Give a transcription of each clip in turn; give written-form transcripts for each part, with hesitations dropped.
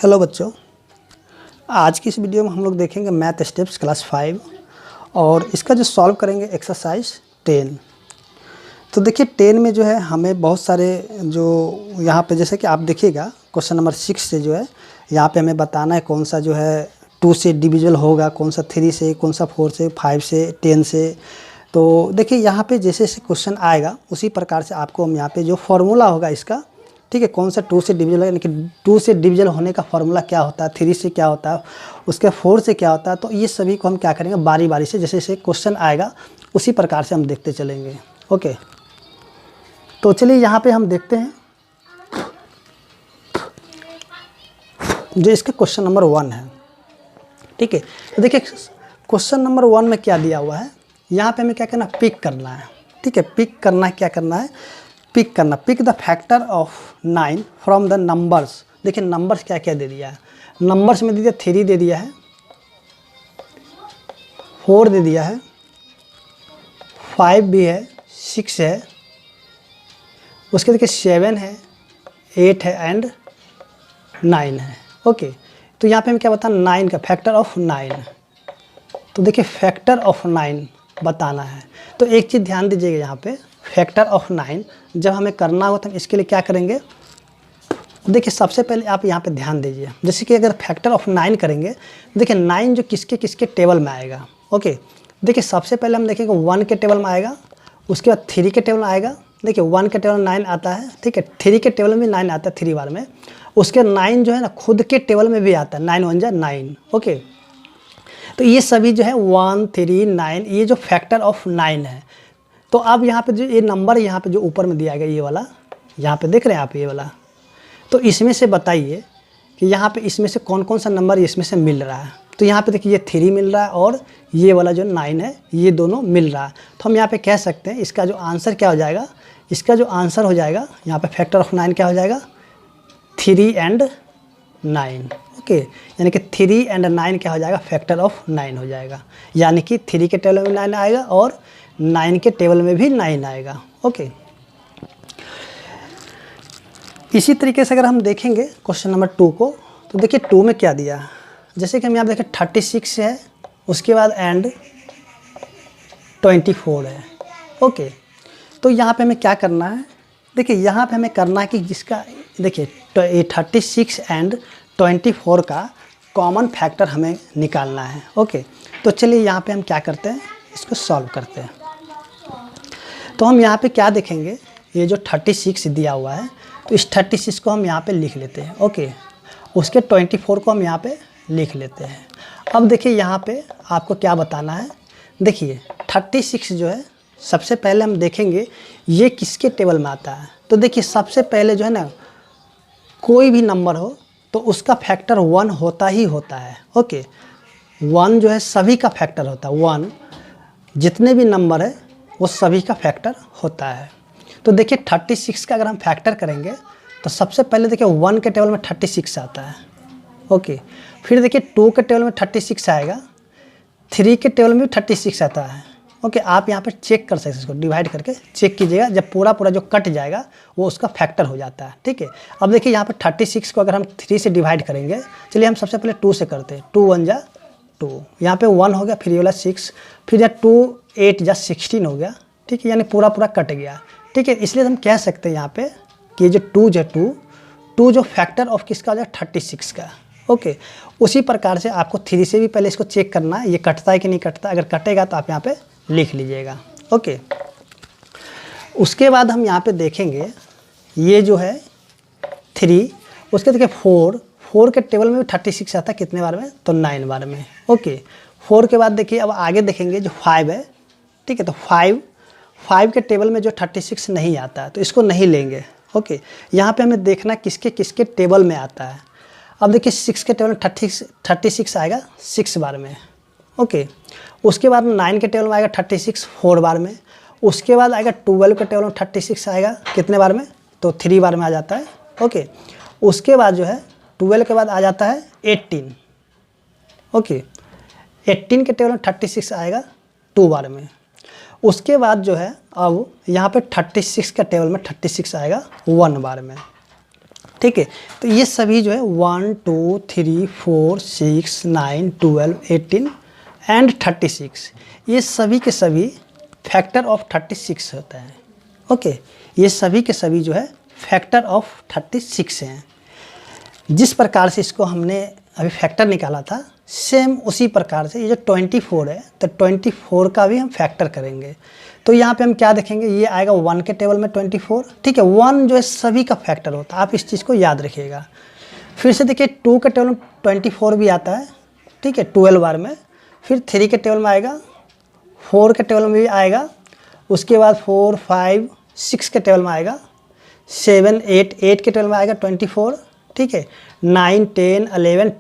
Hello बच्चों, आज की इस वीडियो में हम लोग देखेंगे मैथ स्टेप्स क्लास 5 और इसका जो सॉल्व करेंगे एक्सरसाइज 10। तो देखिए 10 में जो है हमें बहुत सारे जो यहाँ पे जैसे कि आप देखिएगा क्वेश्चन नंबर 6 से जो है यहाँ पे हमें बताना है कौन सा जो है 2 से डिविजिबल होगा, कौन सा 3 से, कौन सा 4 से, 5 से, 10 से। तो देखिए यहाँ पे जैसे जैसे क्वेश्चन आएगा उसी प्रकार से आपको हम यहाँ पे जो फार्मूला होगा इसका, ठीक है, कौन सा 2 से डिविजल है, यानी कि 2 से डिविजल होने का फार्मूला क्या होता है, 3 से क्या होता है, उसके 4 से क्या होता है। तो ये सभी को हम क्या करेंगे बारी बारी से जैसे जैसे क्वेश्चन आएगा उसी प्रकार से हम देखते चलेंगे। ओके, तो चलिए यहाँ पे हम देखते हैं जो इसका क्वेश्चन नंबर 1 है। ठीक है, तो देखिए क्वेश्चन नंबर 1 में क्या दिया हुआ है, यहाँ पे हमें क्या करना है, पिक करना है। ठीक है, पिक करना है, क्या करना है, पिक करना, pick the factor of 9 from the numbers. देखिए नंबर्स क्या क्या दे दिया है, नंबर्स में दे दिया 3 दे दिया है, 4 दे दिया है, 5 भी है, 6 है, उसके देखिए 7 है, 8 है एंड 9 है। ओके, तो यहाँ पे हमें क्या बताना, 9 का फैक्टर ऑफ 9। तो देखिए फैक्टर ऑफ 9 बताना है। तो एक चीज़ ध्यान दीजिएगा, यहाँ पे फैक्टर ऑफ 9 जब हमें करना हो तो हम इसके लिए क्या करेंगे, देखिए सबसे पहले आप यहाँ पे ध्यान दीजिए, जैसे कि अगर फैक्टर ऑफ 9 करेंगे, देखिए 9 जो किसके किसके टेबल में आएगा। ओके, देखिए सबसे पहले हम देखेंगे 1 के टेबल में आएगा, उसके बाद 3 के टेबल में आएगा। देखिए 1 के टेबल में 9 आता है, ठीक है, 3 के टेबल में 9 आता है 3 बार में, उसके 9 जो है ना खुद के टेबल में भी आता है, 9 1 जा 9। ओके, तो ये सभी जो है 1 3 9 ये जो फैक्टर ऑफ 9 है। तो अब यहाँ पे जो ये नंबर यहाँ पे जो ऊपर में दिया गया ये वाला, यहाँ पे देख रहे हैं आप ये वाला, तो इसमें से बताइए कि यहाँ पे इसमें से कौन कौन सा नंबर इसमें से मिल रहा है। तो यहाँ पे देखिए ये 3 मिल रहा है और ये वाला जो 9 है ये दोनों मिल रहा है। तो हम यहाँ पे कह सकते हैं इसका जो आंसर क्या हो जाएगा, इसका जो आंसर हो जाएगा यहाँ पे फैक्टर ऑफ 9 क्या हो जाएगा, 3 एंड 9। ओके, यानी कि 3 एंड 9 क्या हो जाएगा, फैक्टर ऑफ 9 हो जाएगा, यानी कि 3 के टेबल में 9 आएगा और 9 के टेबल में भी 9 आएगा। ओके, इसी तरीके से अगर हम देखेंगे क्वेश्चन नंबर 2 को, तो देखिए 2 में क्या दिया है, जैसे कि हम यहाँ देखें 36 है, उसके बाद एंड 24 है। ओके, तो यहाँ पे हमें क्या करना है, देखिए यहाँ पे हमें करना है कि जिसका देखिए 36 एंड 24 का कॉमन फैक्टर हमें निकालना है। ओके, तो चलिए यहाँ पे हम क्या करते हैं, इसको सॉल्व करते हैं। तो हम यहाँ पे क्या देखेंगे, ये जो 36 दिया हुआ है, तो इस 36 को हम यहाँ पे लिख लेते हैं। ओके, उसके 24 को हम यहाँ पे लिख लेते हैं। अब देखिए यहाँ पे आपको क्या बताना है, देखिए 36 जो है सबसे पहले हम देखेंगे ये किसके टेबल में आता है। तो देखिए सबसे पहले जो है ना कोई भी नंबर हो तो उसका फैक्टर 1 होता ही होता है। ओके, 1 जो है सभी का फैक्टर होता है, 1 जितने भी नंबर है वो सभी का फैक्टर होता है। तो देखिए 36 का अगर हम फैक्टर करेंगे तो सबसे पहले देखिए 1 के टेबल में 36 आता है। ओके, फिर देखिए 2 के टेबल में 36 आएगा, 3 के टेबल में 36 आता है। ओके, आप यहाँ पर चेक कर सकते हैं, इसको डिवाइड करके चेक कीजिएगा, जब पूरा पूरा जो कट जाएगा वो उसका फैक्टर हो जाता है। ठीक है, अब देखिए यहाँ पर 36 को अगर हम 3 से डिवाइड करेंगे, चलिए हम सबसे पहले 2 से करते हैं, 2 1 जा 2, यहाँ पे 1 हो गया, फिर ये वाला 6, फिर यहाँ 2 8 जा 16 हो गया। ठीक है, यानी पूरा पूरा कट गया। ठीक है, इसलिए हम कह सकते हैं यहाँ पे कि जो 2 जो 2 जो फैक्टर ऑफ किसका हो जाएगा, 36 का। ओके, उसी प्रकार से आपको 3 से भी पहले इसको चेक करना है ये कटता है कि नहीं कटता, अगर कटेगा तो आप यहाँ पे लिख लीजिएगा। ओके, उसके बाद हम यहाँ पे देखेंगे ये जो है 3, उसके देखिए 4 के टेबल में भी 36 आता है, कितने बार में, तो 9 बार में। ओके, 4 के बाद देखिए अब आगे देखेंगे जो 5 है। ठीक है, तो 5 के टेबल में जो 36 नहीं आता है तो इसको नहीं लेंगे। ओके, यहाँ पे हमें देखना किसके किसके टेबल में आता है। अब देखिए 6 के टेबल में 36 आएगा 6 बार में। ओके, उसके बाद 9 के टेबल में आएगा 36 4 बार में, उसके बाद आएगा 12 के टेबल में 36 आएगा कितने बार में, तो 3 बार में आ जाता है। ओके, उसके बाद जो है 12 के बाद आ जाता है 18। ओके, 18 के टेबल में 36 आएगा 2 बार में, उसके बाद जो है अब यहाँ पे 36 का टेबल में 36 आएगा 1 बार में। ठीक है। तो ये सभी जो है 1 2 3 4 6 9 12 18 एंड 36, ये सभी के सभी फैक्टर ऑफ 36 होता है। ओके, ये सभी के सभी जो है फैक्टर ऑफ 36 हैं। जिस प्रकार से इसको हमने अभी फैक्टर निकाला था, सेम उसी प्रकार से ये जो 24 है, तो 24 का भी हम फैक्टर करेंगे। तो यहाँ पे हम क्या देखेंगे, ये आएगा 1 के टेबल में 24, ठीक है। 1 जो है सभी का फैक्टर होता है, आप इस चीज़ को याद रखिएगा। फिर से देखिए 2 के टेबल में 24 भी आता है, ठीक है, 12 बार में। फिर 3 के टेबल में आएगा, 4 के टेबल में भी आएगा, उसके बाद 4 5 6 के टेबल में आएगा, 7 8 के टेबल में आएगा 24, ठीक है। 9 10 11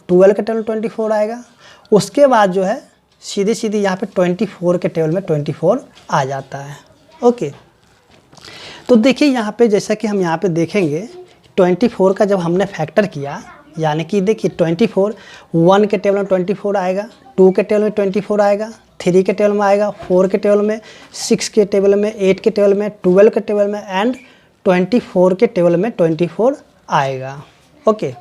12 के टेबल में 24 आएगा। उसके बाद जो है सीधे सीधे यहाँ पे 24 के टेबल में 24 आ जाता है। ओके, तो देखिए यहाँ पे जैसा कि हम यहाँ पे देखेंगे 24 का जब हमने फैक्टर किया, यानी कि देखिए 24 1 के टेबल में 24 आएगा, 2 के टेबल में 24 आएगा, 3 के टेबल में आएगा, 4 के टेबल में, 6 के टेबल में, 8 के टेबल में, 12 के टेबल में एंड 24 के टेबल में 24 आएगा। ओके,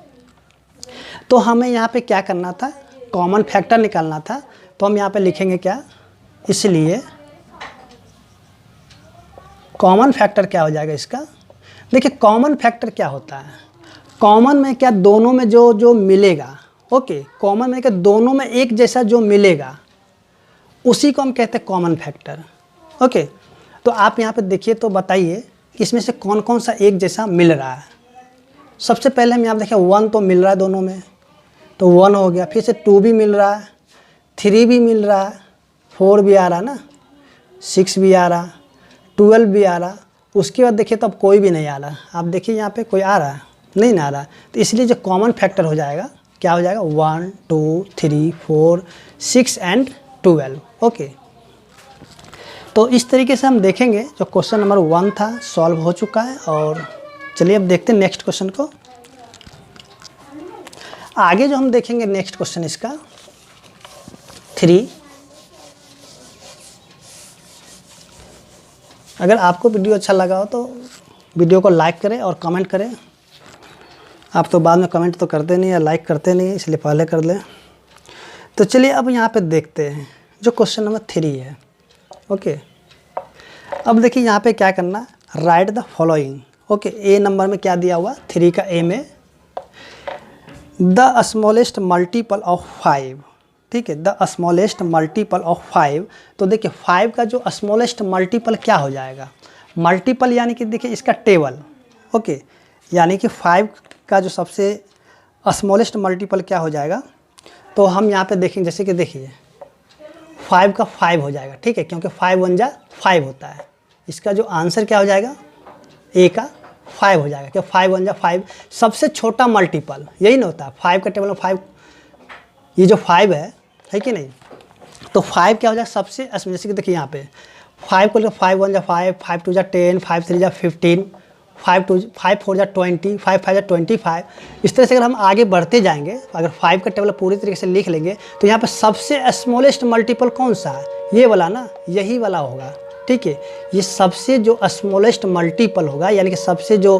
तो हमें यहाँ पे क्या करना था, कॉमन फैक्टर निकालना था। तो हम यहाँ पे लिखेंगे क्या, इसलिए कॉमन फैक्टर क्या हो जाएगा इसका। देखिए कॉमन फैक्टर क्या होता है, कॉमन में क्या, दोनों में जो मिलेगा। ओके, कॉमन में क्या, दोनों में एक जैसा जो मिलेगा उसी को हम कहते हैं कॉमन फैक्टर। ओके, तो आप यहाँ पे देखिए तो बताइए इसमें से कौन कौन सा एक जैसा मिल रहा है। सबसे पहले हम यहाँ देखें 1 तो मिल रहा है दोनों में, तो 1 हो गया। फिर से 2 भी मिल रहा है, 3 भी मिल रहा है, 4 भी आ रहा ना, 6 भी आ रहा, 12 भी आ रहा। उसके बाद देखिए तो अब कोई भी नहीं आ रहा। आप देखिए यहाँ पे कोई आ रहा है, नहीं ना आ रहा। तो इसलिए जो कॉमन फैक्टर हो जाएगा क्या हो जाएगा, 1 2 3 4 6 एंड 12। ओके, तो इस तरीके से हम देखेंगे जो क्वेश्चन नंबर 1 था सॉल्व हो चुका है। और चलिए अब देखते हैं नेक्स्ट क्वेश्चन को। आगे जो हम देखेंगे नेक्स्ट क्वेश्चन इसका 3। अगर आपको वीडियो अच्छा लगा हो तो वीडियो को लाइक करें और कमेंट करें। आप तो बाद में कमेंट तो करते नहीं या लाइक करते नहीं, इसलिए पहले कर लें। तो चलिए अब यहाँ पे देखते हैं जो क्वेश्चन नंबर 3 है। ओके, अब देखिए यहाँ पे क्या करना, right the following. Okay, A number में क्या दिया हुआ, 3 का ए में द स्मॉलेस्ट मल्टीपल ऑफ 5, ठीक है, द स्मॉलेस्ट मल्टीपल ऑफ 5। तो देखिए 5 का जो स्मॉलेस्ट मल्टीपल क्या हो जाएगा, मल्टीपल यानी कि देखिए इसका टेबल। ओके, यानी कि 5 का जो सबसे स्मॉलेस्ट मल्टीपल क्या हो जाएगा, तो हम यहाँ पे देखेंगे जैसे कि देखिए 5 का 5 हो जाएगा, ठीक है, क्योंकि 5 1 जा 5 होता है। इसका जो आंसर क्या हो जाएगा, ए का 5 हो जाएगा, क्योंकि 5 1 जा 5 सबसे छोटा मल्टीपल यही ना होता है। 5 का टेबल में 5, ये जो 5 है कि नहीं, तो 5 क्या हो जाएगा सबसे, जैसे कि देखिए यहाँ पे 5 को 5 1 जा 5, 5 2 जा 10, 5 3 जा 15, 5 4 जा 20, 5 5 जा 25। इस तरह से अगर हम आगे बढ़ते जाएंगे, अगर 5 का टेबल पूरी तरीके से लिख लेंगे तो यहाँ पे सबसे स्मॉलेस्ट मल्टीपल कौन सा है, ये वाला ना, यही वाला होगा, ठीक है। ये सबसे जो स्मॉलेस्ट मल्टीपल होगा, यानी कि सबसे जो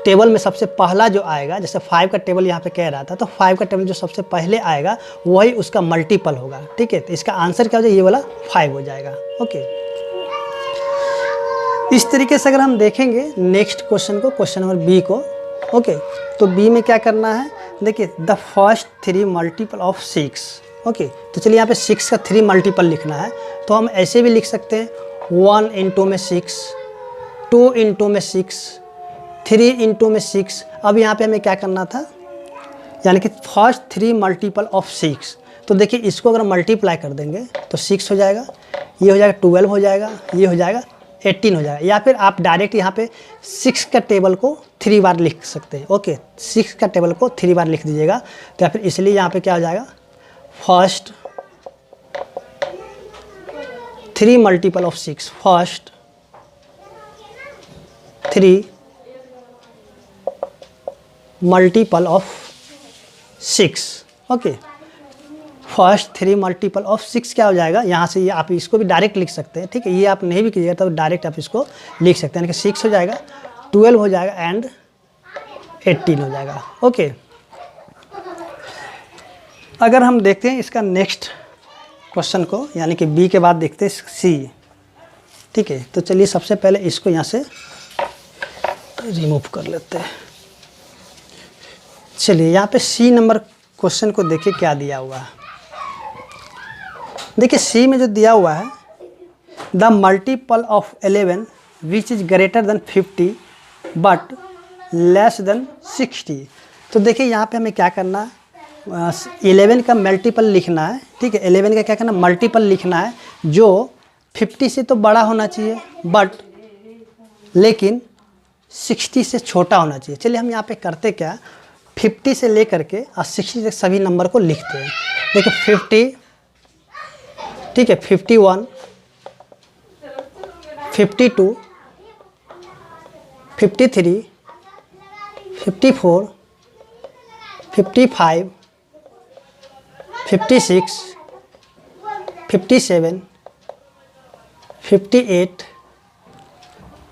टेबल में सबसे पहला जो आएगा, जैसे 5 का टेबल यहाँ पे कह रहा था, तो 5 का टेबल जो सबसे पहले आएगा वही उसका मल्टीपल होगा, ठीक है। तो इसका आंसर क्या हो जाएगा, ये वाला 5 हो जाएगा। ओके, इस तरीके से अगर हम देखेंगे नेक्स्ट क्वेश्चन को, क्वेश्चन नंबर बी को। ओके, तो बी में क्या करना है, देखिए the first 3 multiple of 6। Okay, तो चलिए यहाँ पे 6 का 3 मल्टीपल लिखना है, तो हम ऐसे भी लिख सकते हैं 1 इंटू में 6, 2 इंटू में 6, 3 इंटू में 6। अब यहाँ पे हमें क्या करना था, यानी कि फर्स्ट 3 मल्टीपल ऑफ 6। तो देखिए इसको अगर मल्टीप्लाई कर देंगे तो 6 हो जाएगा, ये हो जाएगा 12 हो जाएगा, ये हो जाएगा 18 हो जाएगा। या फिर आप डायरेक्ट यहाँ पे 6 का टेबल को 3 बार लिख सकते हैं। ओके, 6 का टेबल को 3 बार लिख दीजिएगा। तो या फिर इसलिए यहाँ पे क्या हो जाएगा, first 3 multiple of 6, first 3 multiple of 6। Okay, first 3 multiple of 6 क्या हो जाएगा, यहाँ से ये आप इसको भी डायरेक्ट लिख सकते हैं, ठीक है। ये आप नहीं भी कीजिएगा तो डायरेक्ट आप इसको लिख सकते हैं, यानी कि 6 हो जाएगा, 12 हो जाएगा एंड 18 हो जाएगा। ओके, अगर हम देखते हैं इसका नेक्स्ट क्वेश्चन को, यानी कि बी के बाद देखते हैं सी। ठीक है, तो चलिए सबसे पहले इसको यहाँ से रिमूव कर लेते हैं। चलिए यहाँ पे सी नंबर क्वेश्चन को देखिए क्या दिया हुआ है। देखिए सी में जो दिया हुआ है, the multiple of 11 which is greater than 50 but less than 60। तो देखिए यहाँ पे हमें क्या करना है, 11 का मल्टीपल लिखना है। ठीक है, 11 का क्या करना, मल्टीपल लिखना है जो 50 से तो बड़ा होना चाहिए बट लेकिन 60 से छोटा होना चाहिए। चलिए हम यहाँ पे करते क्या, 50 से लेकर के और 60 तक सभी नंबर को लिखते हैं। देखिए 50, ठीक है, 51, 52, 53, 54, 55, 56, 57, 58,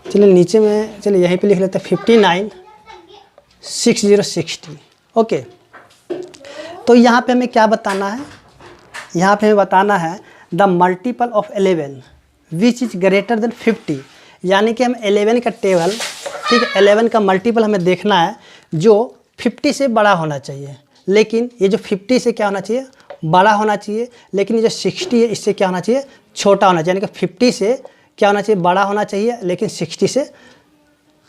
चलिए नीचे में, चलिए यहीं पे लिख लेते हैं 59, 60, 60। ओके, तो यहाँ पे हमें क्या बताना है, यहाँ पे हमें बताना है the multiple of 11 which is greater than 50, यानी कि हम 11 का टेबल, ठीक है, 11 का मल्टीपल हमें देखना है जो 50 से बड़ा होना चाहिए, लेकिन ये जो 50 से क्या होना चाहिए, बड़ा होना चाहिए, लेकिन ये जो 60 है इससे क्या होना चाहिए, छोटा होना चाहिए। यानी कि 50 से क्या होना चाहिए, बड़ा होना चाहिए, लेकिन 60 से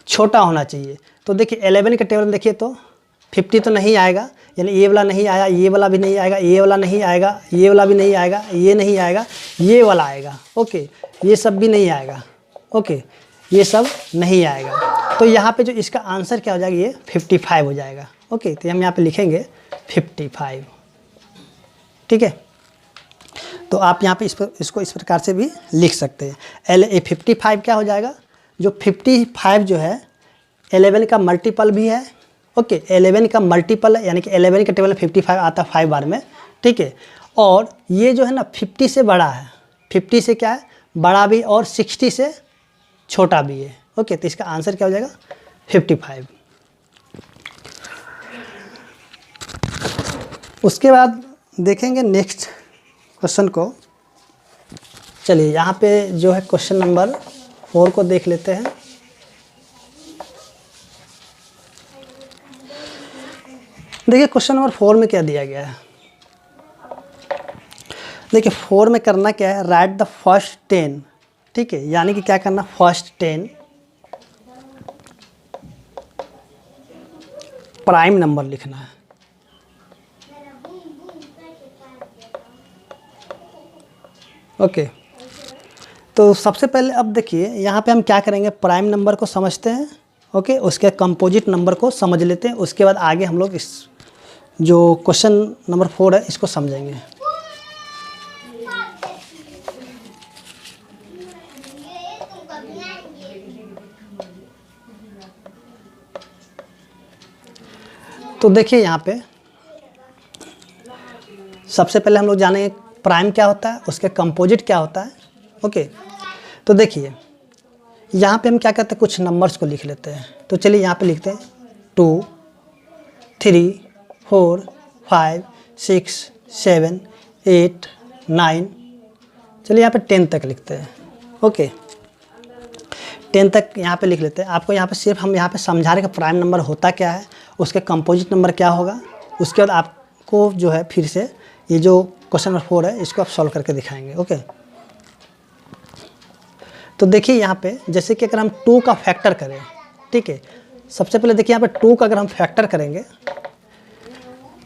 छोटा होना चाहिए। तो देखिए 11 का टेबल देखिए तो 50 तो नहीं आएगा, यानी ये वाला नहीं आया, ये वाला भी नहीं आएगा, ये वाला नहीं आएगा, ये वाला भी नहीं आएगा, ये नहीं आएगा, ये वाला आएगा। ओके, ये सब भी नहीं आएगा। ओके, ये सब नहीं आएगा। तो यहाँ पे जो इसका आंसर क्या हो जाएगा, ये 55 हो जाएगा। ओके, तो हम यहाँ पे लिखेंगे 55। ठीक है, तो आप यहाँ पे इसको इस प्रकार से भी लिख सकते हैं। 55 क्या हो जाएगा, जो 55 जो है 11 का मल्टीपल भी है। ओके, 11 का मल्टीपल है, यानी कि 11 का टेबल 55 आता है 5 बार में। ठीक है, और ये जो है ना 50 से बड़ा है, 50 से क्या है, बड़ा भी, और 60 से छोटा भी है। ओके, तो इसका आंसर क्या हो जाएगा, 55। उसके बाद देखेंगे नेक्स्ट क्वेश्चन को। चलिए यहाँ पे जो है क्वेश्चन नंबर 4 को देख लेते हैं। देखिए क्वेश्चन नंबर 4 में क्या दिया गया है। देखिए 4 में करना क्या है, राइट द फर्स्ट 10। ठीक है, यानी कि क्या करना, फर्स्ट 10 प्राइम नंबर लिखना है। ओके, तो सबसे पहले अब देखिए यहाँ पे हम क्या करेंगे, प्राइम नंबर को समझते हैं। ओके, उसके कंपोजिट नंबर को समझ लेते हैं, उसके बाद आगे हम लोग इस जो क्वेश्चन नंबर 4 है इसको समझेंगे। तो देखिए यहाँ पे सबसे पहले हम लोग जानेंगे प्राइम क्या होता है, उसके कंपोजिट क्या होता है। ओके, तो देखिए यहाँ पे हम क्या करते हैं, कुछ नंबर्स को लिख लेते हैं। तो चलिए यहाँ पे लिखते हैं 2, 3, 4, 5, 6, 7, 8, 9, चलिए यहाँ पे 10 तक लिखते हैं। ओके, 10 तक यहाँ पे लिख लेते हैं। आपको यहाँ पे सिर्फ हम यहाँ पे समझा रहे कि प्राइम नंबर होता क्या है, उसके कंपोजिट नंबर क्या होगा। उसके बाद आपको जो है फिर से ये जो क्वेश्चन नंबर 4 है इसको आप सॉल्व करके दिखाएंगे। ओके, तो देखिए यहाँ पे जैसे कि अगर हम 2 का फैक्टर करें, ठीक है, सबसे पहले देखिए यहाँ पे 2 का अगर हम फैक्टर करेंगे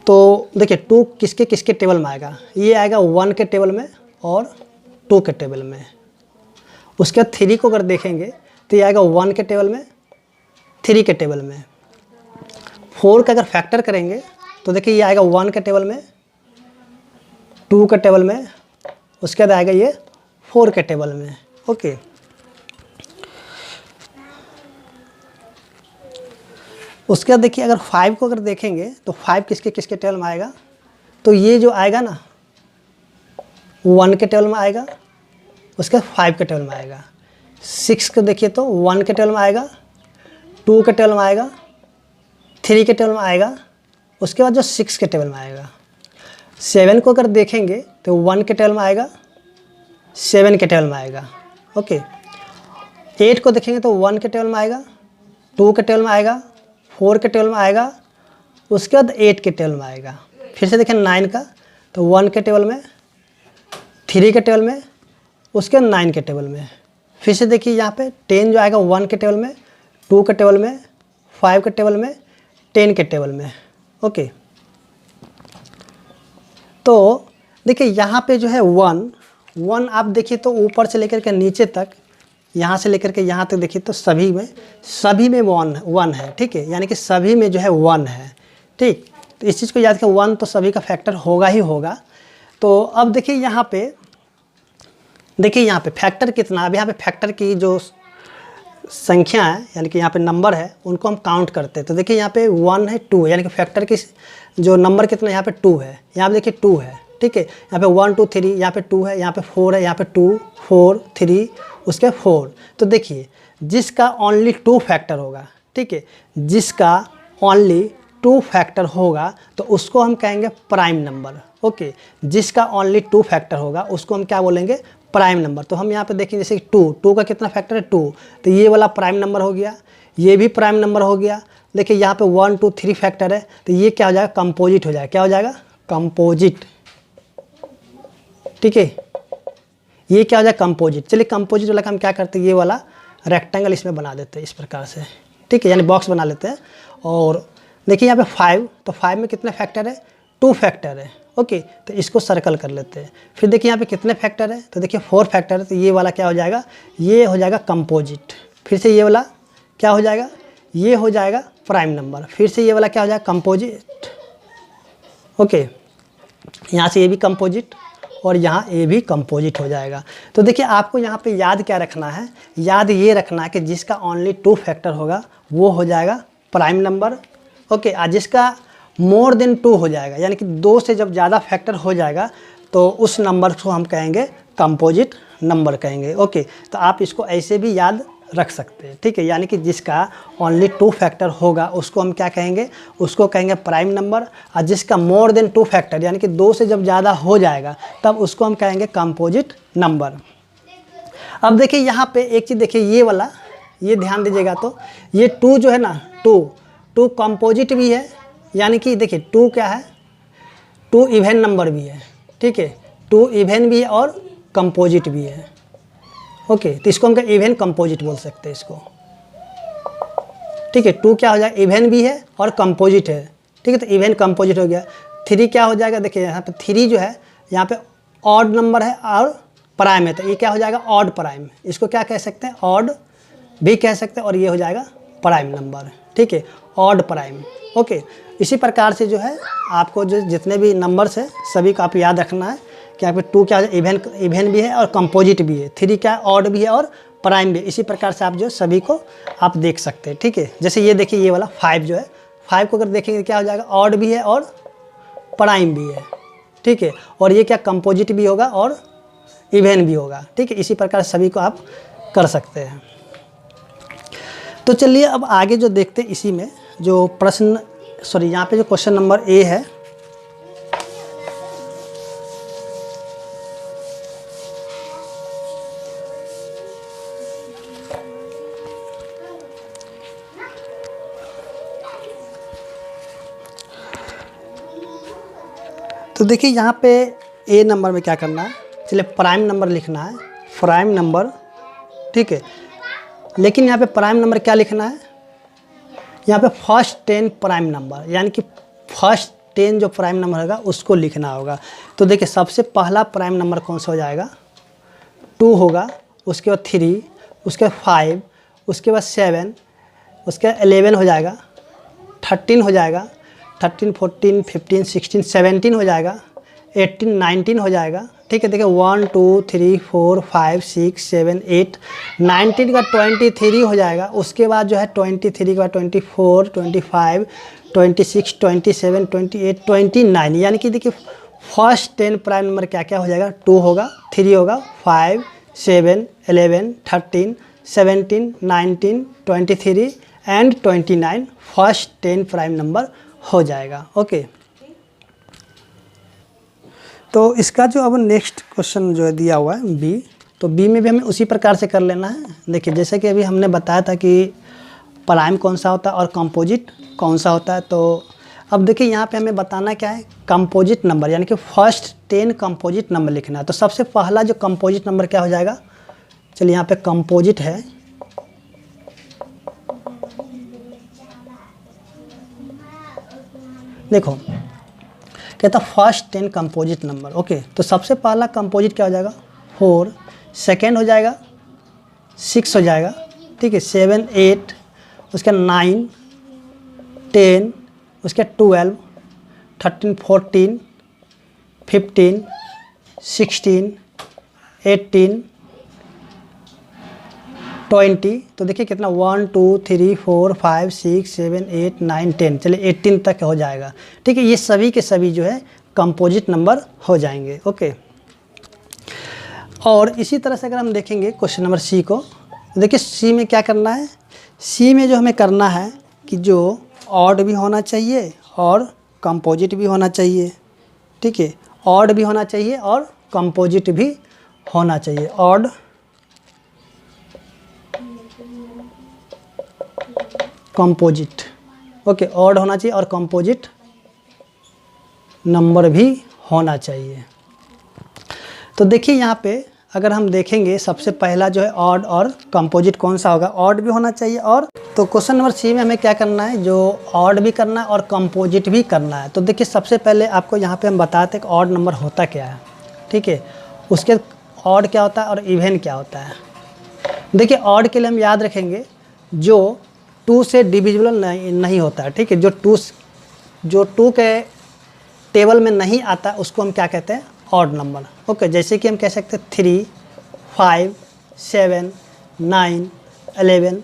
तो देखिए 2 किसके किसके टेबल में आएगा, ये आएगा 1 के टेबल में और 2 के टेबल में। उसके बाद 3 को अगर देखेंगे तो ये आएगा 1 के टेबल में, 3 के टेबल में। 4 का अगर फैक्टर करेंगे तो देखिए ये आएगा 1 के टेबल में, 2 के टेबल में, उसके बाद आएगा ये 4 के टेबल में। ओके, उसके बाद देखिए अगर 5 को अगर देखेंगे तो 5 किसके किसके टेबल में आएगा, तो ये जो आएगा ना 1 के टेबल में आएगा, उसके बाद 5 के टेबल में आएगा। 6 को देखिए तो 1 के टेबल में आएगा, 2 के टेबल में आएगा, 3 के टेबल में आएगा, उसके बाद जो 6 के टेबल में आएगा। 7 को अगर देखेंगे तो 1 के टेबल में आएगा, 7 के टेबल में आएगा। ओके, 8 को देखेंगे तो 1 के टेबल में आएगा, 2 के टेबल में आएगा, 4 के टेबल में आएगा, उसके बाद 8 के टेबल में आएगा। फिर से देखें 9 का तो 1 के टेबल में, 3 के टेबल में, उसके बाद 9 के टेबल में। फिर से देखिए यहाँ पे 10 जो आएगा 1 के टेबल में, 2 के टेबल में, 5 के टेबल में, 10 के टेबल में। ओके, तो देखिए यहाँ पे जो है 1 आप देखिए तो ऊपर से लेकर के नीचे तक, यहाँ से लेकर के यहाँ तक देखिए तो सभी में 1 है। ठीक है, यानी कि सभी में जो है 1 है। ठीक, तो इस चीज़ को याद करें, 1 तो सभी का फैक्टर होगा ही होगा। तो अब देखिए यहाँ पे फैक्टर कितना, अब यहाँ पे फैक्टर की जो संख्या है यानी कि यहाँ पे नंबर है उनको हम काउंट करते हैं। तो देखिए यहाँ पे 1 है, 2 है, यानी कि फैक्टर की जो नंबर कितना यहाँ पे 2 है, यहाँ पे देखिए 2 है। ठीक है, यहाँ पे 1 2 3, यहाँ पे 2 है, यहाँ पे 4 है, यहाँ पे 2 4 3, उसके 4। तो देखिए जिसका ओनली 2 फैक्टर होगा, ठीक है, जिसका ओनली 2 फैक्टर होगा तो उसको हम कहेंगे प्राइम नंबर। ओके, जिसका ओनली 2 फैक्टर होगा उसको हम क्या बोलेंगे, प्राइम नंबर। तो हम यहाँ पे देखें जैसे कि 2 का कितना फैक्टर है 2, तो ये वाला प्राइम नंबर हो गया, ये भी प्राइम नंबर हो गया। देखिए यहाँ पे 1 2 3 फैक्टर है, तो ये क्या हो जाएगा, कंपोजिट हो जाएगा। क्या हो जाएगा, कंपोजिट। ठीक है, ये क्या हो जाएगा, कंपोजिट। चलिए कंपोजिट वाला हम क्या करते हैं, ये वाला रेक्टेंगल इसमें बना देते हैं इस प्रकार से। ठीक है, यानी बॉक्स बना लेते हैं। और देखिए यहाँ पे 5, तो 5 में कितने फैक्टर है, 2 फैक्टर है। ओके, तो इसको सर्कल कर लेते हैं। फिर देखिए यहाँ पे कितने फैक्टर है, तो देखिए 4 फैक्टर है, तो ये वाला क्या हो जाएगा, ये हो जाएगा कंपोजिट। फिर से ये वाला क्या हो जाएगा, ये हो जाएगा प्राइम नंबर। फिर से ये वाला क्या हो जाएगा, कंपोजिट। ओके, यहाँ से ये भी कंपोजिट और यहाँ ये भी कंपोजिट हो जाएगा। तो देखिए आपको यहाँ पे याद क्या रखना है, याद ये रखना है कि जिसका ओनली 2 फैक्टर होगा वो हो जाएगा प्राइम नंबर। ओके, और जिसका मोर देन 2 हो जाएगा, यानी कि 2 से जब ज़्यादा फैक्टर हो जाएगा तो उस नंबर को हम कहेंगे कंपोजिट नंबर कहेंगे। ओके, तो आप इसको ऐसे भी याद रख सकते हैं। ठीक है, यानी कि जिसका ओनली 2 फैक्टर होगा उसको हम क्या कहेंगे, उसको कहेंगे प्राइम नंबर। और जिसका मोर देन 2 फैक्टर यानी कि 2 से जब ज़्यादा हो जाएगा तब उसको हम कहेंगे कंपोजिट नंबर। अब देखिए यहाँ पे एक चीज़ देखिए, ये वाला ये ध्यान दीजिएगा, तो ये 2 जो है ना, 2 कंपोजिट भी है, यानी कि देखिए 2 क्या है, 2 इवन नंबर भी है। ठीक है, 2 इवन भी है और कंपोजिट भी है। ओके, तो इसको हम क्या इवन कंपोजिट बोल सकते हैं इसको। ठीक है, 2 क्या हो जाएगा, इवन भी है और कंपोजिट है। ठीक है, तो इवन कंपोजिट हो गया। 3 क्या हो जाएगा, देखिए यहाँ पे 3 जो है, यहाँ पे ऑड नंबर है और प्राइम है, तो ये क्या हो जाएगा, ऑड प्राइम। इसको क्या कह सकते हैं, ऑड भी कह सकते हैं, और ये हो जाएगा प्राइम नंबर। ठीक है, ऑड प्राइम। ओके, इसी प्रकार से जो है आपको जो जितने भी नंबर्स है सभी को आप याद रखना है कि यहाँ पे 2 क्या है, इवन भी है और कंपोजिट भी है, 3 क्या है, ऑड भी है और प्राइम भी है। इसी प्रकार से आप जो सभी को आप देख सकते हैं। ठीक है, जैसे ये देखिए ये वाला 5 जो है, 5 को अगर देखेंगे क्या हो जाएगा, ऑड भी है और प्राइम भी है। ठीक है, और ये क्या कंपोजिट भी होगा और इवन भी होगा। ठीक है, इसी प्रकार सभी को आप कर सकते हैं। तो चलिए अब आगे जो देखते हैं, इसी में जो प्रश्न यहाँ पे जो क्वेश्चन नंबर ए है, तो देखिए यहाँ पे ए नंबर में क्या करना है, चलिए प्राइम नंबर लिखना है, प्राइम नंबर। ठीक है, लेकिन यहाँ पे प्राइम नंबर क्या लिखना है, यहाँ पे फर्स्ट 10 प्राइम नंबर, यानी कि फर्स्ट 10 जो प्राइम नंबर होगा उसको लिखना होगा। तो देखिए सबसे पहला प्राइम नंबर कौन सा हो जाएगा, 2 होगा, उसके बाद 3, उसके बाद 5, उसके बाद 7, उसके बाद 11 हो जाएगा, 13 हो जाएगा, 13 14 15 16 17 हो जाएगा, 18 19 हो जाएगा। ठीक है, देखिए 1 2 3 4 5 6 7 8 19 का 23 हो जाएगा। उसके बाद जो है 23 का 24 25 26 27 28 29, यानी कि देखिए फर्स्ट 10 प्राइम नंबर क्या क्या हो जाएगा, 2 होगा, 3 होगा, 5 7 11 13 17 19 23 एंड 29 फर्स्ट 10 प्राइम नंबर हो जाएगा। ओके, तो इसका जो अब नेक्स्ट क्वेश्चन जो है दिया हुआ है बी, तो बी में भी हमें उसी प्रकार से कर लेना है। देखिए जैसे कि अभी हमने बताया था कि प्राइम कौन सा होता है और कंपोजिट कौन सा होता है, तो अब देखिए यहाँ पे हमें बताना क्या है, कंपोजिट नंबर, यानी कि फर्स्ट 10 कंपोजिट नंबर लिखना है। तो सबसे पहला जो कंपोजिट नंबर क्या हो जाएगा, चलिए यहाँ पे कंपोजिट है, देखो कहता फर्स्ट 10 कंपोजिट नंबर। ओके, तो सबसे पहला कंपोजिट क्या हो जाएगा 4, सेकेंड हो जाएगा 6 हो जाएगा, ठीक है, 7 8, उसका 9 10, उसके 12 13 14 15 16 18 20, तो देखिए कितना 1 2 3 4 5 6 7 8 9 10, चलिए 18 तक हो जाएगा, ठीक है। ये सभी के सभी जो है कंपोजिट नंबर हो जाएंगे। ओके, और इसी तरह से अगर हम देखेंगे क्वेश्चन नंबर सी को, देखिए सी में क्या करना है, सी में जो हमें करना है कि जो ऑड भी होना चाहिए और कंपोजिट भी होना चाहिए, ठीक है, ऑड भी होना चाहिए और कंपोजिट भी होना चाहिए, ऑड कंपोजिट। ओके, ऑड होना चाहिए और कंपोजिट नंबर भी होना चाहिए। तो देखिए यहाँ पे अगर हम देखेंगे सबसे पहला जो है ऑड और कंपोजिट कौन सा होगा, ऑड भी होना चाहिए और, तो क्वेश्चन नंबर सी में हमें क्या करना है, जो ऑड भी करना है और कंपोजिट भी करना है। तो देखिए सबसे पहले आपको यहाँ पे हम बताते हैं कि ऑड नंबर होता क्या है, ठीक है, उसके ऑड क्या होता है और इवन क्या होता है। देखिए ऑड के लिए हम याद रखेंगे जो 2 से डिविजिबल नहीं होता है, ठीक है, जो 2 के टेबल में नहीं आता उसको हम क्या कहते हैं, ऑड नंबर। ओके, जैसे कि हम कह सकते हैं 3 5 7 9 11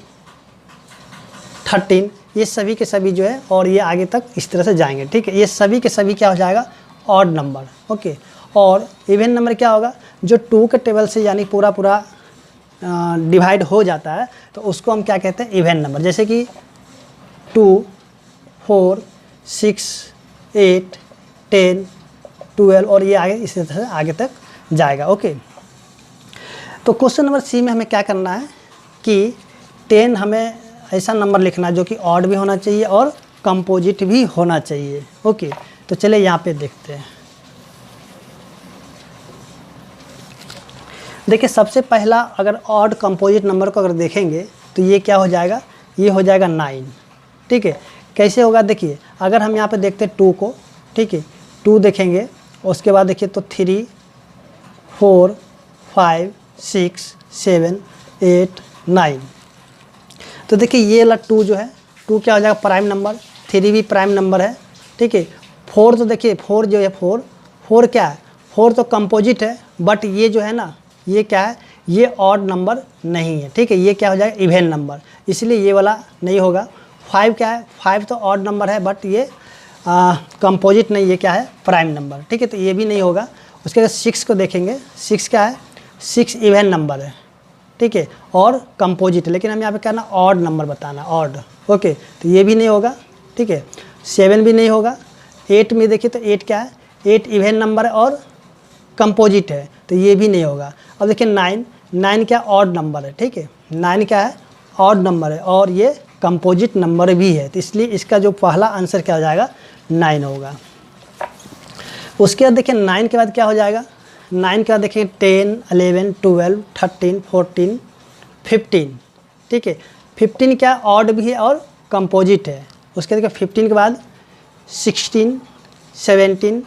13, ये सभी के सभी जो है, और ये आगे तक इस तरह से जाएंगे, ठीक है, ये सभी के सभी क्या हो जाएगा, ऑड नंबर। ओके, और इवन नंबर क्या होगा, जो 2 के टेबल से यानी पूरा डिवाइड हो जाता है, तो उसको हम क्या कहते हैं, इवन नंबर। जैसे कि 2 4 6 8 10 12, और ये आगे इसी तरह से आगे तक जाएगा। ओके, तो क्वेश्चन नंबर सी में हमें क्या करना है कि 10 हमें ऐसा नंबर लिखना है जो कि ऑड भी होना चाहिए और कंपोजिट भी होना चाहिए। ओके, तो चलिए यहाँ पे देखते हैं। देखिए सबसे पहला अगर ऑड कंपोजिट नंबर को अगर देखेंगे तो ये क्या हो जाएगा, ये हो जाएगा 9, ठीक है। कैसे होगा, देखिए अगर हम यहाँ पे देखते हैं 2 को, ठीक है, 2 देखेंगे, उसके बाद देखिए तो 3 4 5 6 7 8 9, तो देखिए ये वाला 2 जो है, 2 क्या हो जाएगा, प्राइम नंबर, 3 भी प्राइम नंबर है, ठीक है। 4 तो देखिए 4 जो है 4 क्या है, 4 तो कंपोजिट है, बट ये जो है ना, ये क्या है, ये ऑड नंबर नहीं है, ठीक है, ये क्या हो जाएगा, इवन नंबर, इसलिए ये वाला नहीं होगा। 5 क्या है, 5 तो ऑड नंबर है, बट ये कंपोजिट नहीं, ये क्या है, प्राइम नंबर, ठीक है, तो ये भी नहीं होगा। उसके बाद 6 को देखेंगे, 6 क्या है, 6 इवन नंबर है, ठीक है, और कंपोजिट, लेकिन हम यहाँ पे करना ऑड नंबर बताना, ऑड। ओके, तो ये भी नहीं होगा, ठीक है। 7 भी नहीं होगा। 8 में देखिए तो 8 क्या है, 8 इवन नंबर है और कंपोजिट है, तो ये भी नहीं होगा। अब देखिए 9 क्या, ऑड नंबर है, ठीक है, 9 क्या है, ऑड नंबर है और ये कंपोजिट नंबर भी है, तो इसलिए इसका जो पहला आंसर क्या हो जाएगा, 9 होगा। उसके बाद देखिए 9 के बाद क्या हो जाएगा, 9 के बाद देखिए 10 11 12 13 14 15, ठीक है, 15 क्या, ऑड भी है और कंपोजिट है। उसके देखिए 15 के बाद 16 17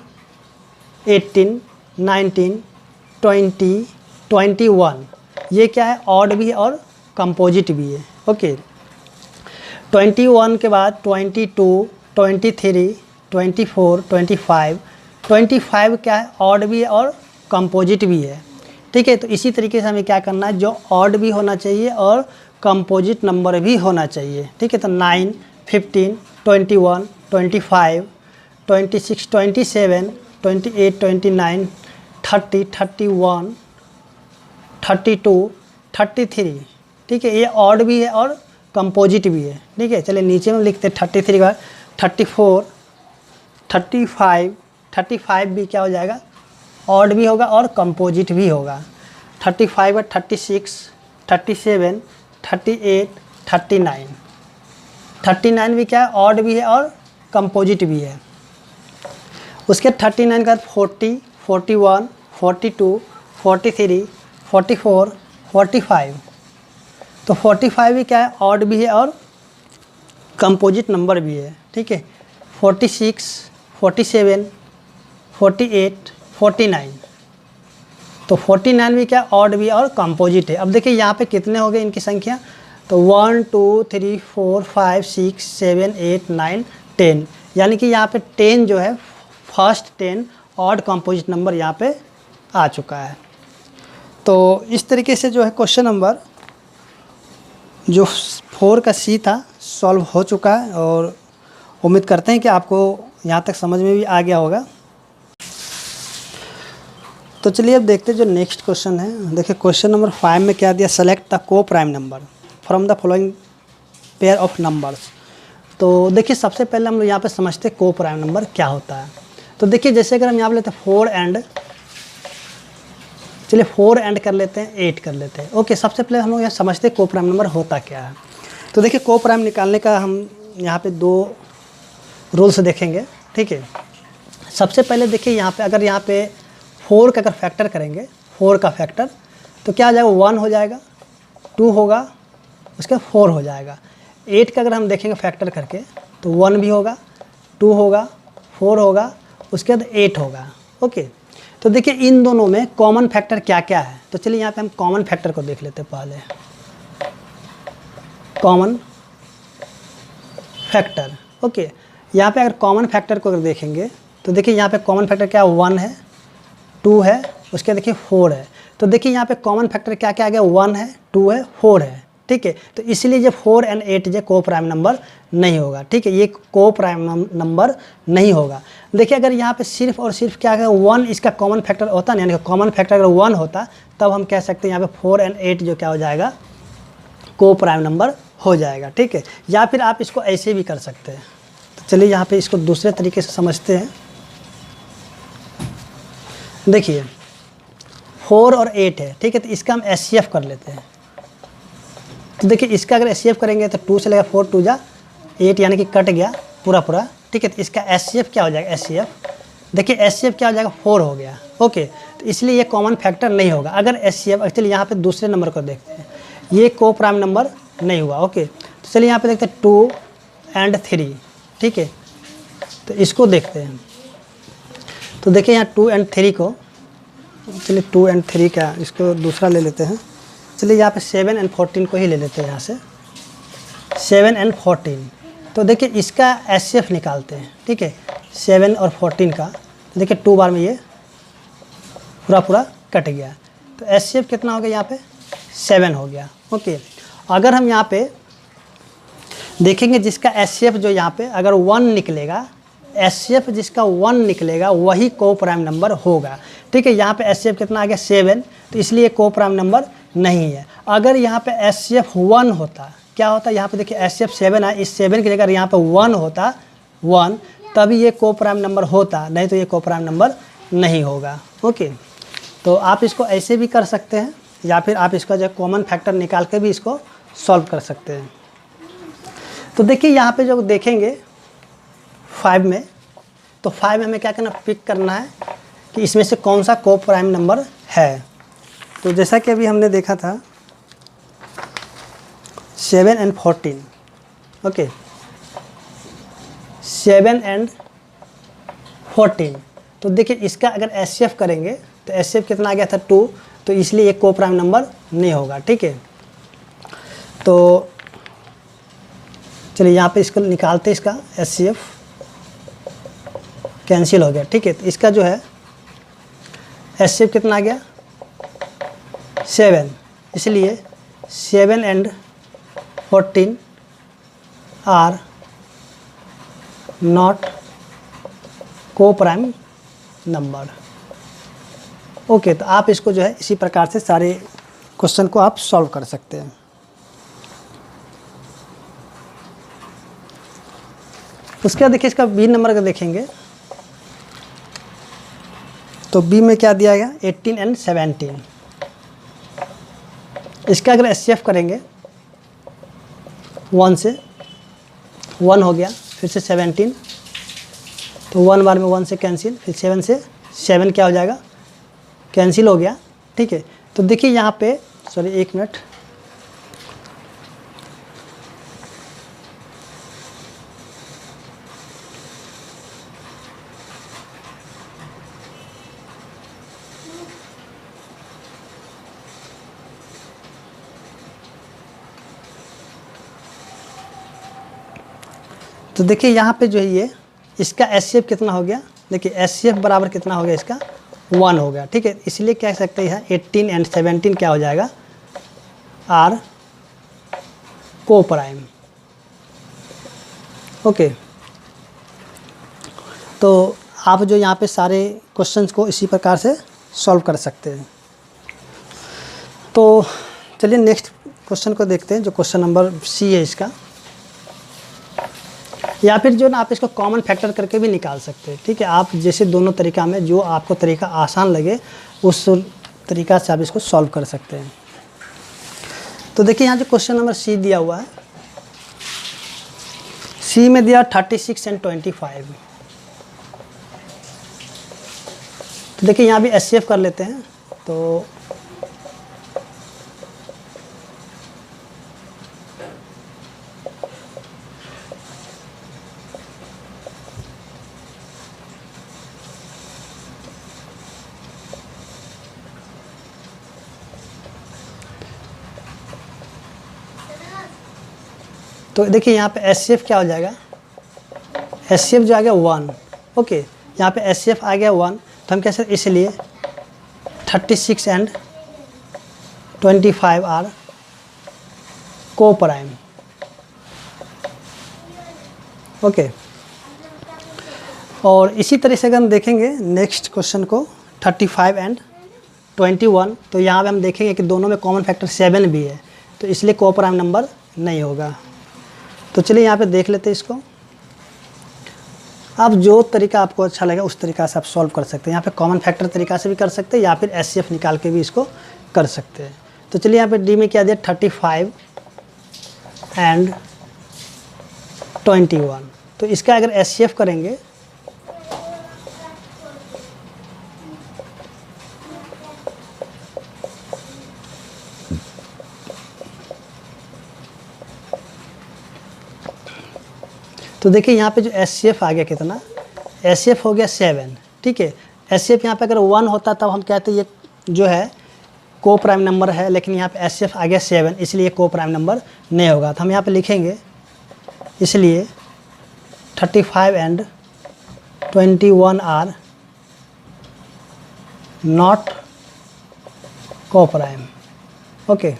18 19 20 21, ये क्या है, ऑड भी है और कंपोजिट भी है। ओके, 21 के बाद 22 23 24 25 क्या है, ऑड भी है और कंपोजिट भी है, ठीक है। तो इसी तरीके से हमें क्या करना है, जो ऑड भी होना चाहिए और कंपोजिट नंबर भी होना चाहिए, ठीक है। तो 9 15 21 25 26 27 28 29 30 31 32 33, ठीक है, ये ऑड भी है और कंपोजिट भी है। ठीक है, चलिए नीचे में लिखते हैं 33 का 34, 35, 35 भी क्या हो जाएगा, ऑड भी होगा और कंपोजिट भी होगा। 35 और 36, 37, 38, 39, 39 भी क्या है, ऑड भी है और कंपोजिट भी है। उसके 39 का 40, 41, 42, 43, 44, 45, तो 45 भी क्या है, ऑड भी है और कंपोजिट नंबर भी है। ठीक है, 46, 47, 48, 49, तो 49 भी क्या, ऑड भी और कंपोजिट है। अब देखिए यहाँ पे कितने हो गए इनकी संख्या, तो 1 2 3 4 5 6 7 8 9 10, यानी कि यहाँ पे 10 जो है, फर्स्ट 10 ऑड कंपोजिट नंबर यहाँ पे आ चुका है। तो इस तरीके से जो है क्वेश्चन नंबर जो 4 का सी था सॉल्व हो चुका है, और उम्मीद करते हैं कि आपको यहाँ तक समझ में भी आ गया होगा। तो चलिए अब देखते हैं जो नेक्स्ट क्वेश्चन है। देखिए क्वेश्चन नंबर 5 में क्या दिया, सेलेक्ट द को prime number from the following pair of numbers. तो देखिए सबसे पहले हम लोग यहाँ पे समझते हैं को प्राइम नंबर क्या होता है। तो देखिए जैसे अगर हम यहाँ पे लेते हैं 4 एंड, चलिए 4 एंड कर लेते हैं, 8 कर लेते हैं। ओके, सबसे पहले हम लोग यहाँ समझते हैं को प्राइम नंबर होता क्या है। तो देखिए को प्राइम निकालने का हम यहाँ पे 2 रूल्स देखेंगे। ठीक है, सबसे पहले देखिए यहाँ पे अगर यहाँ पे 4 का अगर फैक्टर करेंगे, 4 का फैक्टर, तो क्या आ जाएगा, 1 हो जाएगा, 2 होगा, उसके 4 हो जाएगा। 8 का अगर हम देखेंगे फैक्टर करके, तो 1 भी होगा, 2 होगा, 4 होगा, उसके बाद 8 होगा। ओके, तो देखिए इन दोनों में कॉमन फैक्टर क्या क्या है। तो चलिए यहाँ पे हम कॉमन फैक्टर को देख लेते हैं पहले। कॉमन फैक्टर, ओके, यहाँ पे अगर कॉमन फैक्टर को अगर देखेंगे तो देखिए यहाँ पे कॉमन फैक्टर क्या, 1 है, 2 है, उसके देखिए 4 है। तो देखिए यहाँ पे कॉमन फैक्टर क्या क्या आ गया, 1 है, 2 है, 4 है। ठीक है, तो इसलिए जो 4 एंड 8 जो को प्राइम नंबर नहीं होगा। ठीक है, ये को प्राइम नंबर नहीं होगा। देखिए अगर यहाँ पे सिर्फ और सिर्फ क्या है, 1 इसका कॉमन फैक्टर होता ना, यानी कि कॉमन फैक्टर अगर 1 होता तब हम कह सकते हैं यहाँ पे 4 एंड 8 जो क्या हो जाएगा, को प्राइम नंबर हो जाएगा। ठीक है, या फिर आप इसको ऐसे भी कर सकते हैं। तो चलिए यहाँ पे इसको दूसरे तरीके से समझते हैं। देखिए 4 और 8 है, ठीक है, तो इसका हम एचसीएफ कर लेते हैं। तो देखिए इसका अगर एचसीएफ करेंगे तो 2 से लेगा 4, 2 जा 8, यानी कि कट गया पूरा पूरा। ठीक है, तो इसका एचसीएफ क्या हो जाएगा, एचसीएफ देखिए एचसीएफ क्या हो जाएगा, 4 हो गया। ओके, तो इसलिए ये कॉमन फैक्टर नहीं होगा। अगर एचसीएफ, एक्चुअली यहाँ पे दूसरे नंबर को देखते हैं, ये को प्राइम नंबर नहीं हुआ। ओके, तो चलिए यहाँ पे देखते हैं 2 एंड 3। ठीक है, तो इसको देखते हैं। तो देखिए यहाँ 2 एंड 3 को, चलिए 2 एंड 3 का इसको दूसरा ले लेते हैं। चलिए यहाँ पे 7 एंड 14 को ही ले लेते हैं, यहाँ से 7 एंड 14। तो देखिए इसका एचसीएफ निकालते हैं। ठीक है, 7 और 14 का, तो देखिए 2 बार में ये पूरा पूरा कट गया। तो एचसीएफ कितना हो गया, यहाँ पे 7 हो गया। ओके, अगर हम यहाँ पे देखेंगे जिसका एचसीएफ जो यहाँ पे अगर 1 निकलेगा, एचसीएफ जिसका 1 निकलेगा वही को प्राइम नंबर होगा। ठीक है, यहाँ पे एचसीएफ कितना आ गया, 7, तो इसलिए को प्राइम नंबर नहीं है। अगर यहाँ पे एचसीएफ 1 होता, क्या होता, यहाँ पे देखिए एचसीएफ 7 है, इस 7 की जगह यहाँ पे 1 होता, 1, तभी ये को प्राइम नंबर होता, नहीं तो ये को प्राइम नंबर नहीं होगा। ओके, तो आप इसको ऐसे भी कर सकते हैं, या फिर आप इसका जो कॉमन फैक्टर निकाल के भी इसको सॉल्व कर सकते हैं। तो देखिए यहाँ पे जो देखेंगे 5 में, तो 5 में हमें क्या करना, पिक करना है कि इसमें से कौन सा को प्राइम नंबर है। तो जैसा कि अभी हमने देखा था 7 एंड 14। ओके, 7 एंड 14, तो देखिए इसका अगर एचसीएफ करेंगे तो एचसीएफ कितना आ गया था, 2, तो इसलिए एक को प्राइम नंबर नहीं होगा। ठीक है, तो चलिए यहाँ पे इसको निकालते, इसका एचसीएफ कैंसिल हो गया। ठीक है, तो इसका जो है एचसीएफ कितना आ गया, 7, इसलिए 7 एंड 14 आर नॉट को प्राइम नंबर। ओके, तो आप इसको जो है इसी प्रकार से सारे क्वेश्चन को आप सॉल्व कर सकते हैं। उसके बाद देखिए इसका बी नंबर का देखेंगे तो बी में क्या दिया गया 18 एंड 17। इसका अगर एचसीएफ करेंगे 1 से 1 हो गया, फिर से 17 तो 1 बार में 1 से कैंसिल, फिर 7 से 7 क्या हो जाएगा कैंसिल हो गया। ठीक है, तो देखिए यहाँ पे सॉरी 1 मिनट, तो देखिए यहाँ पे जो है ये इसका एचसीएफ कितना हो गया, देखिए एचसीएफ बराबर कितना हो गया इसका 1 हो गया। ठीक है, इसलिए कह सकते हैं 18 एंड 17 क्या हो जाएगा आर को प्राइम। ओके, तो आप जो यहाँ पे सारे क्वेश्चंस को इसी प्रकार से सॉल्व कर सकते हैं। तो चलिए नेक्स्ट क्वेश्चन को देखते हैं जो क्वेश्चन नंबर सी है इसका, या फिर जो ना आप इसको कॉमन फैक्टर करके भी निकाल सकते हैं। ठीक है, आप जैसे दोनों तरीका में जो आपको तरीका आसान लगे उस तरीका से आप इसको सॉल्व कर सकते हैं। तो देखिए यहाँ जो क्वेश्चन नंबर सी दिया हुआ है, सी में दिया 36 एंड 25। तो देखिए यहाँ भी एचसीएफ कर लेते हैं। तो देखिए यहाँ पे एचसीएफ क्या हो जाएगा, एचसीएफ जो आ गया 1। ओके, यहाँ पे एचसीएफ आ गया 1, तो हम कह सकते इसलिए 36 एंड 25 आर को प्राइम। ओके, और इसी तरह से अगर हम देखेंगे नेक्स्ट क्वेश्चन को 35 एंड 21, तो यहाँ पे हम देखेंगे कि दोनों में कॉमन फैक्टर 7 भी है, तो इसलिए को प्राइम नंबर नहीं होगा। तो चलिए यहाँ पे देख लेते हैं इसको। आप जो तरीका आपको अच्छा लगे उस तरीका से आप सॉल्व कर सकते हैं। यहाँ पे कॉमन फैक्टर तरीका से भी कर सकते हैं या फिर एचसीएफ निकाल के भी इसको कर सकते हैं। तो चलिए यहाँ पे डी में क्या दिया 35 एंड 21, तो इसका अगर एचसीएफ करेंगे तो देखिए यहाँ पे जो एचसीएफ आ गया कितना, एचसीएफ हो गया 7। ठीक है, एचसीएफ यहाँ पे अगर 1 होता तब हम कहते ये जो है को प्राइम नंबर है, लेकिन यहाँ पे एचसीएफ आ गया 7, इसलिए को प्राइम नंबर नहीं होगा। तो हम यहाँ पे लिखेंगे इसलिए 35 एंड 21 आर नॉट को प्राइम। ओके,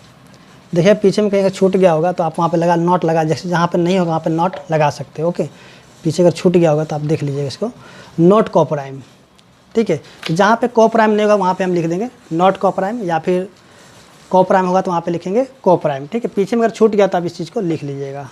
देखिए पीछे में कहीं छूट गया होगा तो आप वहाँ पे लगा नॉट लगा, जैसे जहाँ पे नहीं होगा वहाँ पे नॉट लगा सकते हो। ओके, पीछे अगर छूट गया होगा तो आप देख लीजिएगा इसको नॉट को प्राइम। ठीक है, तो जहाँ पे को प्राइम नहीं होगा वहाँ पे हम लिख देंगे नॉट को प्राइम, या फिर को प्राइम होगा तो वहाँ पे लिखेंगे को प्राइम। ठीक है, पीछे में अगर छूट गया तो आप इस चीज़ को लिख लीजिएगा।